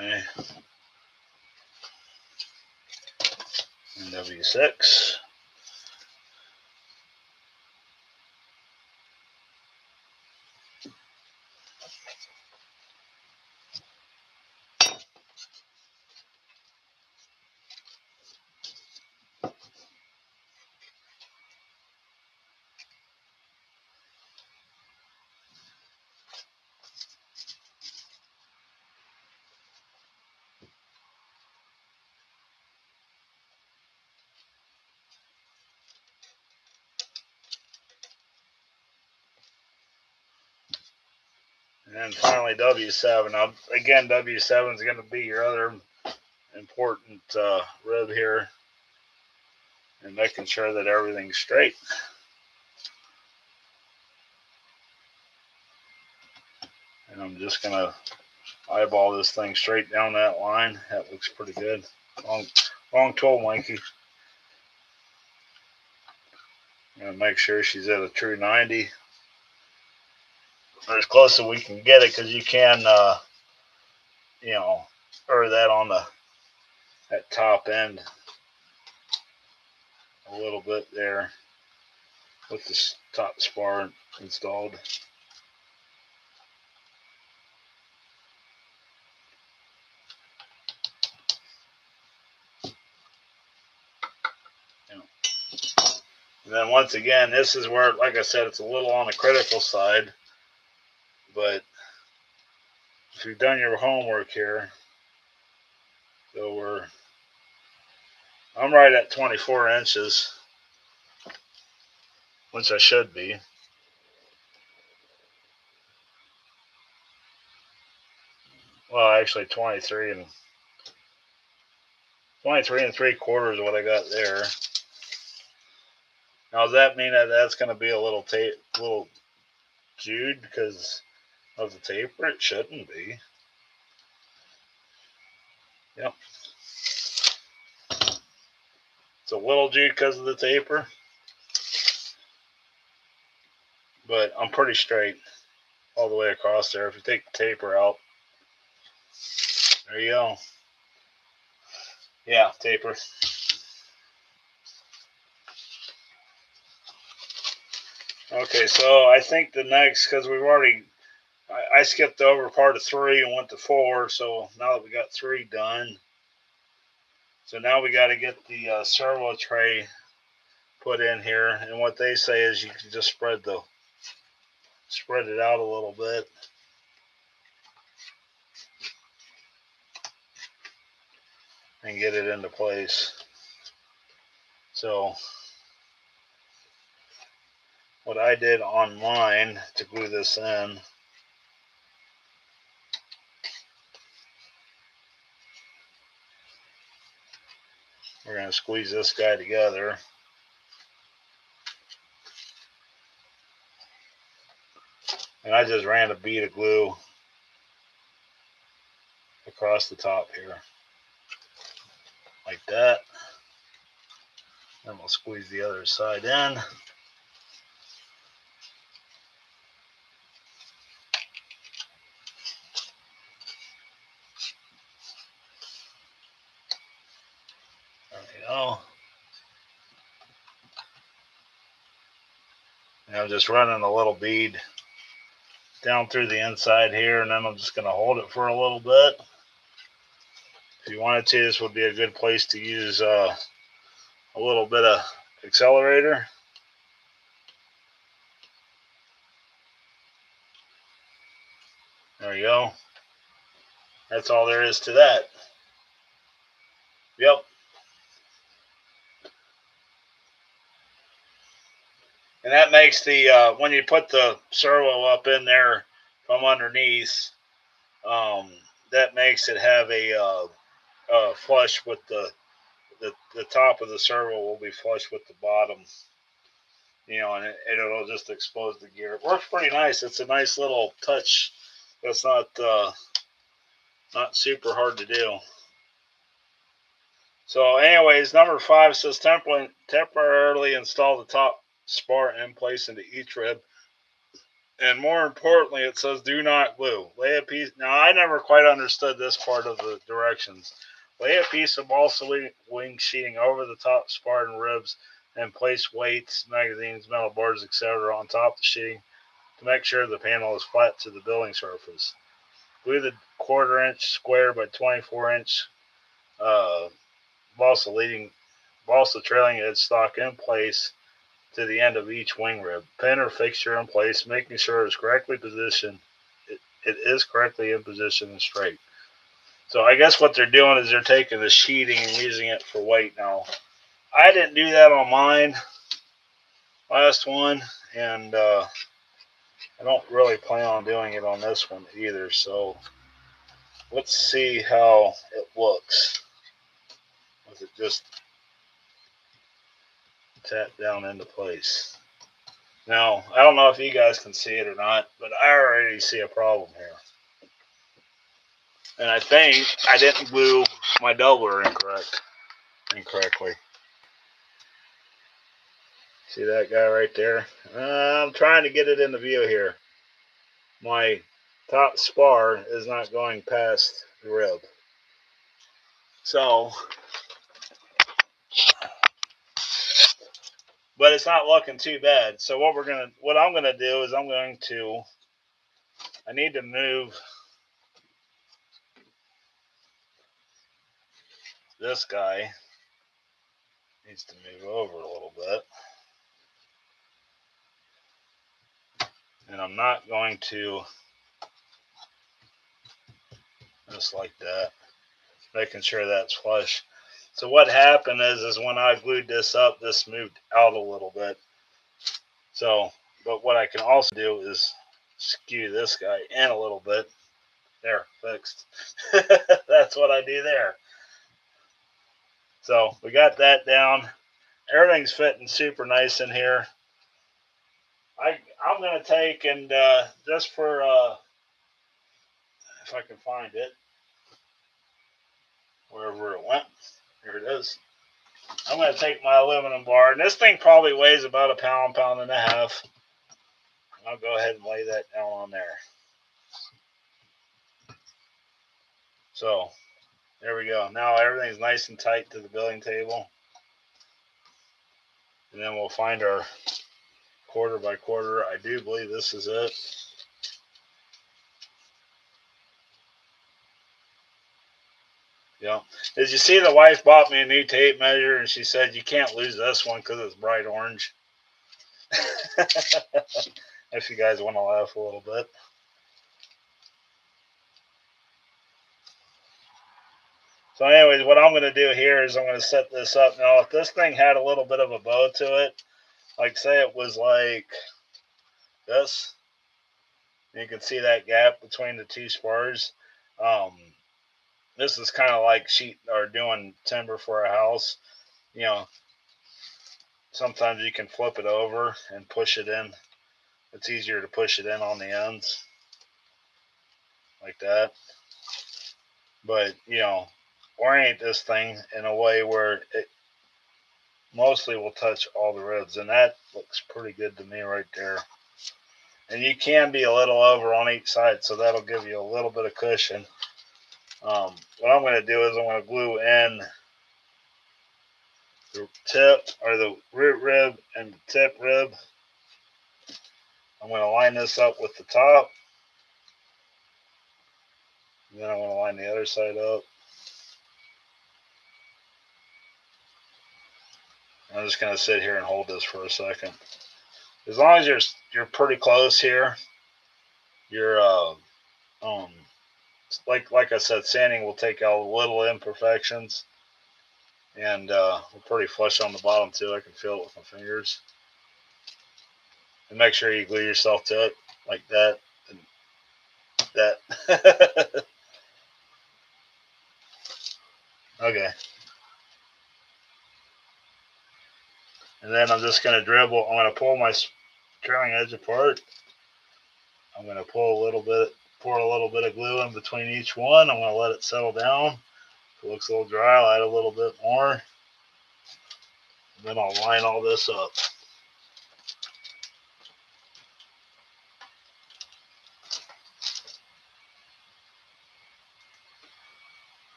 Okay. And W6. And then finally W7. Now, again, W7 is going to be your other important rib here. And making sure that everything's straight. And I'm just going to eyeball this thing straight down that line. That looks pretty good. Wrong tool, Mikey. I'm going to make sure she's at a true 90. Or as close as we can get it, because you can, err that on that top end a little bit there with the top spar installed. And then once again, this is where, like I said, it's a little on the critical side. But if you've done your homework here, so I'm right at 24 inches, which I should be. well, actually 23 and 3/4 is what I got there. Now, does that mean that that's going to be a little jewed because of the taper? It shouldn't be. Yep. It's a little jewed because of the taper, but I'm pretty straight all the way across there. If you take the taper out, there you go. Yeah, taper. Okay, so I think the next, because we've already, I skipped over part of 3 and went to 4, so now that we got 3 done, so now we got to get the servo tray put in here, and what they say is you can just spread it out a little bit. And get it into place. So what I did on mine to glue this in, we're going to squeeze this guy together. And I just ran a bead of glue across the top here. Like that. Then we'll squeeze the other side in. There we go. And I'm just running a little bead down through the inside here, and then I'm just going to hold it for a little bit. If you wanted to, this would be a good place to use a little bit of accelerator. There you go. That's all there is to that. Yep. And that makes the, when you put the servo up in there from underneath, that makes it have a flush with the top of the servo will be flush with the bottom. You know, and it'll just expose the gear. It works pretty nice. It's a nice little touch. That's not super hard to do. So anyways, number 5 says temporarily install the top spar in place into each rib. And more importantly, it says do not glue. Lay a piece. Now, I never quite understood this part of the directions. Lay a piece of balsa wing sheeting over the top spar and ribs and place weights, magazines, metal bars, etc. on top of the sheeting to make sure the panel is flat to the building surface. Glue the 1/4 inch square by 24 inch balsa trailing edge stock in place to the end of each wing rib. Pin or fixture in place, making sure it's correctly positioned. It is correctly in position and straight. So I guess what they're doing is they're taking the sheeting and using it for weight. Now, I didn't do that on mine, last one, and I don't really plan on doing it on this one either. So let's see how it looks with it just tapped down into place. Now, I don't know if you guys can see it or not, but I already see a problem here. And I think I didn't glue my doubler incorrectly. See that guy right there? I'm trying to get it in the view here. My top spar is not going past the rib. So, but it's not looking too bad. So what I'm gonna do is I need to move this guy. Needs to move over a little bit. And I'm not going to just like that, making sure that's flush. So what happened is when I glued this up, this moved out a little bit. So, but what I can also do is skew this guy in a little bit There, fixed. That's what I do there. So we got that down. Everything's fitting super nice in here. I'm gonna take and just for if I can find it, wherever it went, here it is. I'm gonna take my aluminum bar, and this thing probably weighs about a pound, pound and a half. I'll go ahead and lay that down on there. So there we go. Now everything's nice and tight to the building table, and then we'll find our quarter by quarter. I do believe this is it. Yeah. Did you see the wife bought me a new tape measure, and she said you can't lose this one because it's bright orange. If you guys want to laugh a little bit. So anyways, what I'm going to do here is I'm going to set this up. Now, if this thing had a little bit of a bow to it, like say it was like this, you can see that gap between the two spars. This is kind of like sheet or doing timber for a house. You know, sometimes you can flip it over and push it in. It's easier to push it in on the ends like that. But, you know, orient this thing in a way where it mostly will touch all the ribs, and that looks pretty good to me right there. And you can be a little over on each side, so that'll give you a little bit of cushion. What I'm going to do is I'm going to glue in the tip or the root rib and the tip rib. I'm going to line this up with the top, and then I'm going to line the other side up. I'm just going to sit here and hold this for a second. As long as you're pretty close here, you're like I said, sanding will take out little imperfections, and we're pretty flush on the bottom too. I can feel it with my fingers. And make sure you glue yourself to it like that and that. Okay. And then I'm just going to dribble. I'm going to pull my trailing edge apart. I'm going to pour a little bit of glue in between each one. I'm going to let it settle down. If it looks a little dry, I'll add a little bit more. And then I'll line all this up.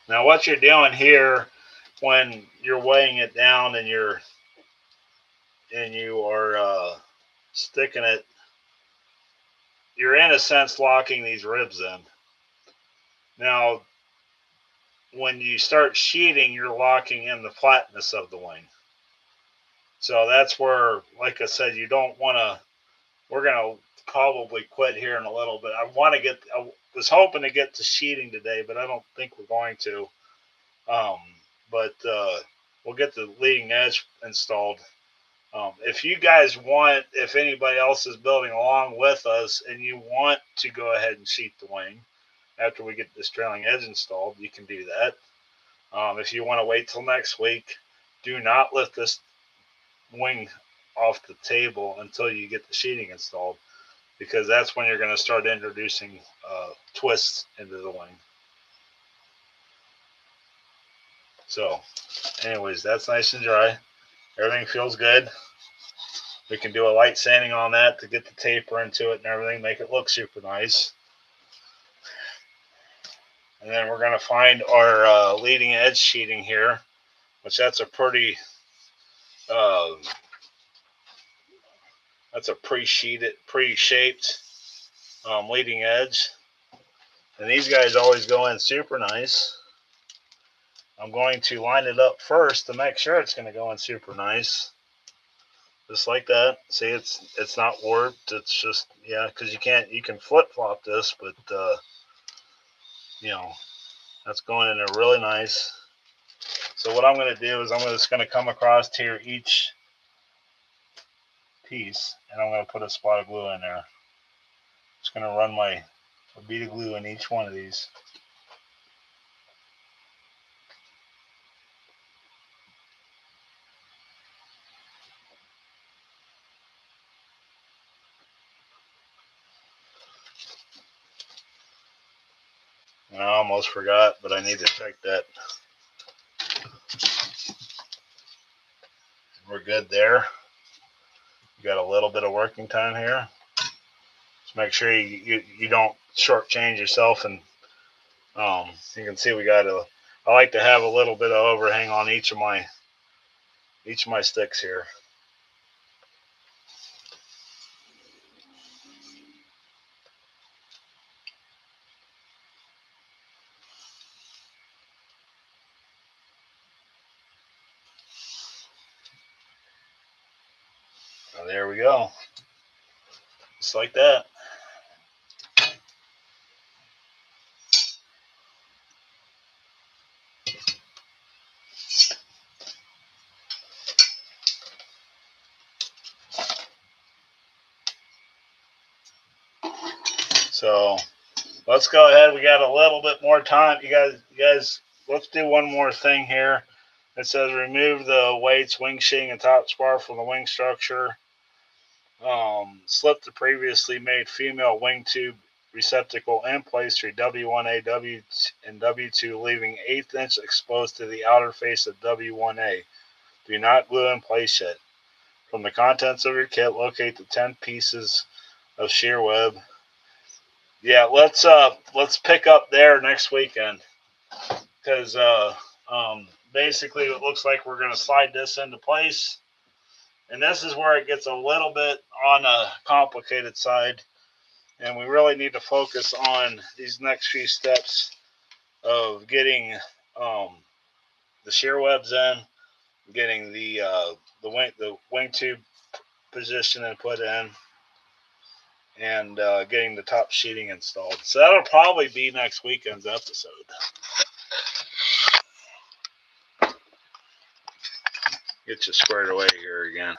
Now what you're doing here when you're weighing it down and you are sticking it, you're in a sense locking these ribs in. Now when you start sheeting, you're locking in the flatness of the wing. So that's where, like I said, you don't want to. We're going to probably quit here in a little bit. I was hoping to get to sheeting today, but I don't think we're going to. But we'll get the leading edge installed. If you guys want, if anybody else is building along with us and you want to go ahead and sheet the wing after we get this trailing edge installed, you can do that. If you want to wait till next week, do not lift this wing off the table until you get the sheeting installed, because that's when you're going to start introducing twists into the wing. So anyways, that's nice and dry. Everything feels good. We can do a light sanding on that to get the taper into it and everything, make it look super nice. And then we're going to find our leading edge sheeting here, which that's a pretty that's a pre-shaped leading edge. And these guys always go in super nice. I'm going to line it up first to make sure it's going to go in super nice. Just like that. See, it's not warped. It's just, yeah, because you can flip-flop this, but you know, that's going in there really nice. So what I'm going to do is I'm just going to come across here each piece, and I'm going to put a spot of glue in there. Just going to run my a bead of glue in each one of these. I almost forgot, but I need to check that. We're good there. You got a little bit of working time here. Just make sure you don't shortchange yourself, and you can see we got a. I like to have a little bit of overhang on each of my sticks here. So there we go. Just like that. So let's go ahead. We got a little bit more time. You guys, let's do one more thing here. It says remove the weights, wing sheeting, and top spar from the wing structure. Slip the previously made female wing tube receptacle in place through W1A and W2, leaving 1/8 inch exposed to the outer face of W1A. Do not glue in place yet. From the contents of your kit, locate the 10 pieces of shear web. Yeah, let's pick up there next weekend, because basically it looks like we're going to slide this into place, and this is where it gets a little bit on a complicated side, and we really need to focus on these next few steps of getting the shear webs in, getting the wing tube position and put in, and getting the top sheeting installed. So that'll probably be next weekend's episode. Get you squared away here again.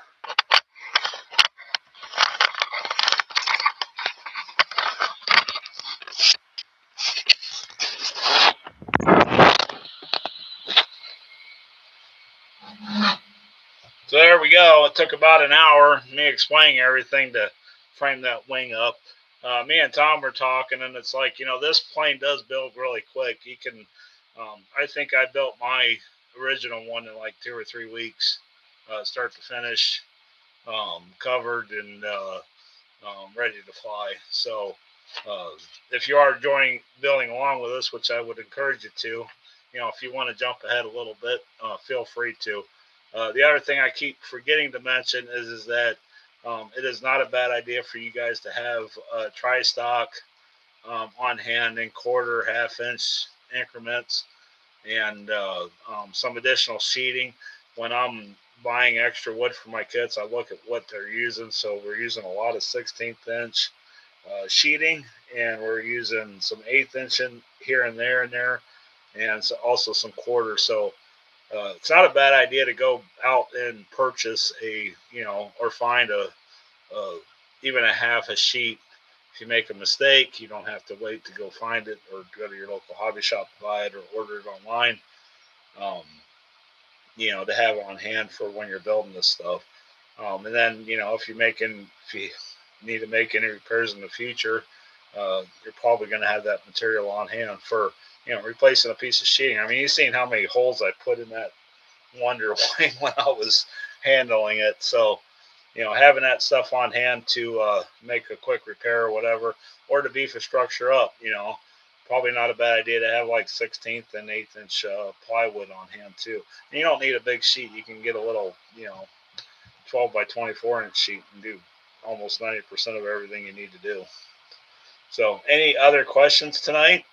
So there we go. It took about an hour, me explaining everything to frame that wing up. Me and Tom were talking, and it's like, this plane does build really quick. You can, I think I built my original one in like 2 or 3 weeks, start to finish, covered and ready to fly. So if you are building along with us, which I would encourage you to, if you want to jump ahead a little bit, feel free to. The other thing I keep forgetting to mention is that it is not a bad idea for you guys to have tri-stock on hand in quarter, half-inch increments, and some additional sheeting. When I'm buying extra wood for my kits, I look at what they're using. So we're using a lot of 16th inch sheeting, and we're using some 1/8 inch in here and there, and so also some quarter. So it's not a bad idea to go out and purchase or find even a half a sheet. If you make a mistake, you don't have to wait to go find it or go to your local hobby shop to buy it or order it online. To have on hand for when you're building this stuff. And then, if you need to make any repairs in the future, you're probably going to have that material on hand for, replacing a piece of sheeting. I mean, you've seen how many holes I put in that Wonder Wing when I was handling it. So, having that stuff on hand to make a quick repair or whatever, or to beef a structure up, probably not a bad idea to have like 16th and 1/8 inch plywood on hand too. And you don't need a big sheet. You can get a little, 12 by 24 inch sheet and do almost 90% of everything you need to do. So, any other questions tonight?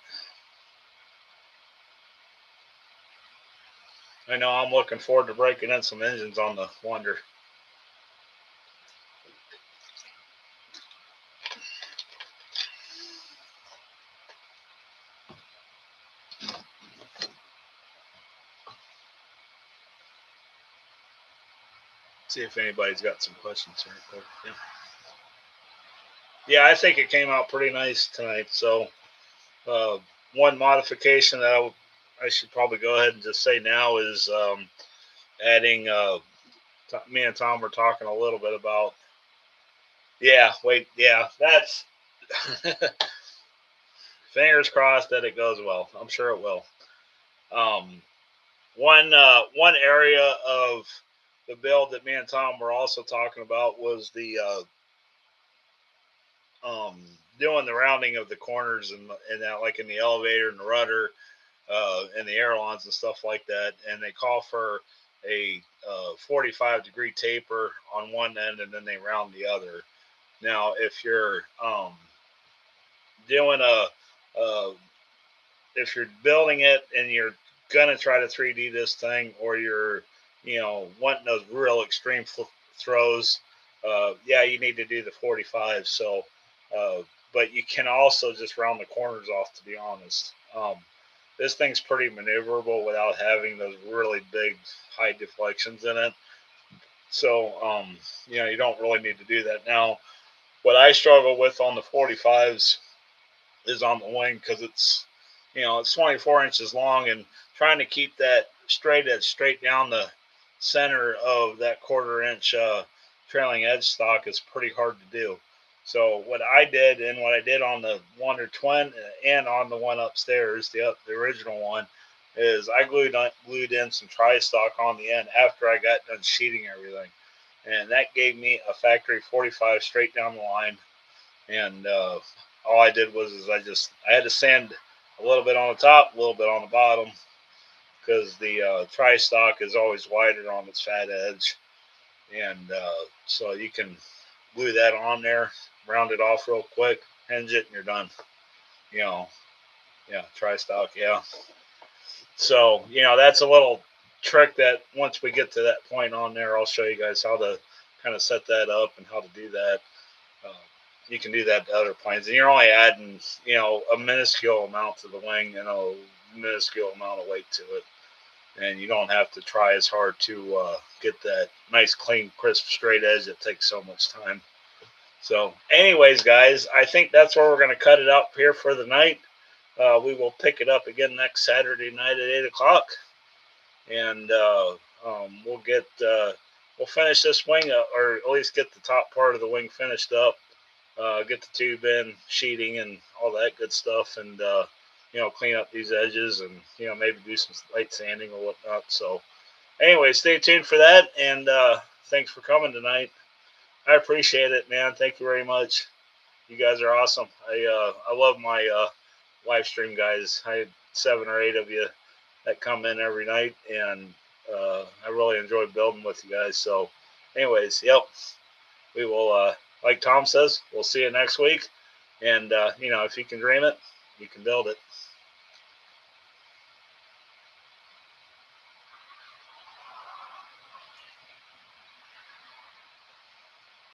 I know I'm looking forward to breaking in some engines on the Wonder. See if anybody's got some questions here. Yeah. Yeah, I think it came out pretty nice tonight. So uh, one modification that I should probably go ahead and just say now is adding. Me and Tom were talking a little bit about. Yeah, wait, yeah, that's fingers crossed that it goes well. I'm sure it will. Um, one area of the build that me and Tom were also talking about was the doing the rounding of the corners and that, like in the elevator and the rudder and the ailerons and stuff like that. And they call for a 45-degree taper on one end, and then they round the other. Now, if you're doing uh, if you're building it and you're gonna try to 3D this thing, or you're wanting those real extreme throws, yeah, you need to do the 45. So, uh, but you can also just round the corners off. To be honest, this thing's pretty maneuverable without having those really big high deflections in it. So, you don't really need to do that. Now, what I struggle with on the 45s is on the wing, because it's 24 inches long, and trying to keep that straight down the center of that quarter-inch trailing edge stock is pretty hard to do. So what I did, and what I did on the Wonder Twin and on the one upstairs, the original one, is I glued in some tri-stock on the end after I got done sheeting everything, and that gave me a factory 45 straight down the line. And all I did was I had to sand a little bit on the top, a little bit on the bottom, because the tri stock is always wider on its fat edge, and so you can glue that on there, round it off real quick, hinge it, and you're done. You know, yeah, tri stock, yeah. So that's a little trick that once we get to that point on there, I'll show you guys how to kind of set that up and how to do that. Uh, you can do that to other planes, and you're only adding, a minuscule amount to the wing and a minuscule amount of weight to it, and you don't have to try as hard to get that nice, clean, crisp, straight edge that takes so much time. So, anyways, guys, I think that's where we're going to cut it up here for the night. We will pick it up again next Saturday night at 8 o'clock, and we'll finish this wing up, or at least get the top part of the wing finished up, get the tube in, sheeting, and all that good stuff, and clean up these edges, and maybe do some light sanding or whatnot. So, anyway, stay tuned for that, and thanks for coming tonight. I appreciate it, man. Thank you very much. You guys are awesome. I love my live stream guys. I had 7 or 8 of you that come in every night, and I really enjoy building with you guys. So, anyways, yep, we will. Like Tom says, we'll see you next week. And if you can dream it, you can build it.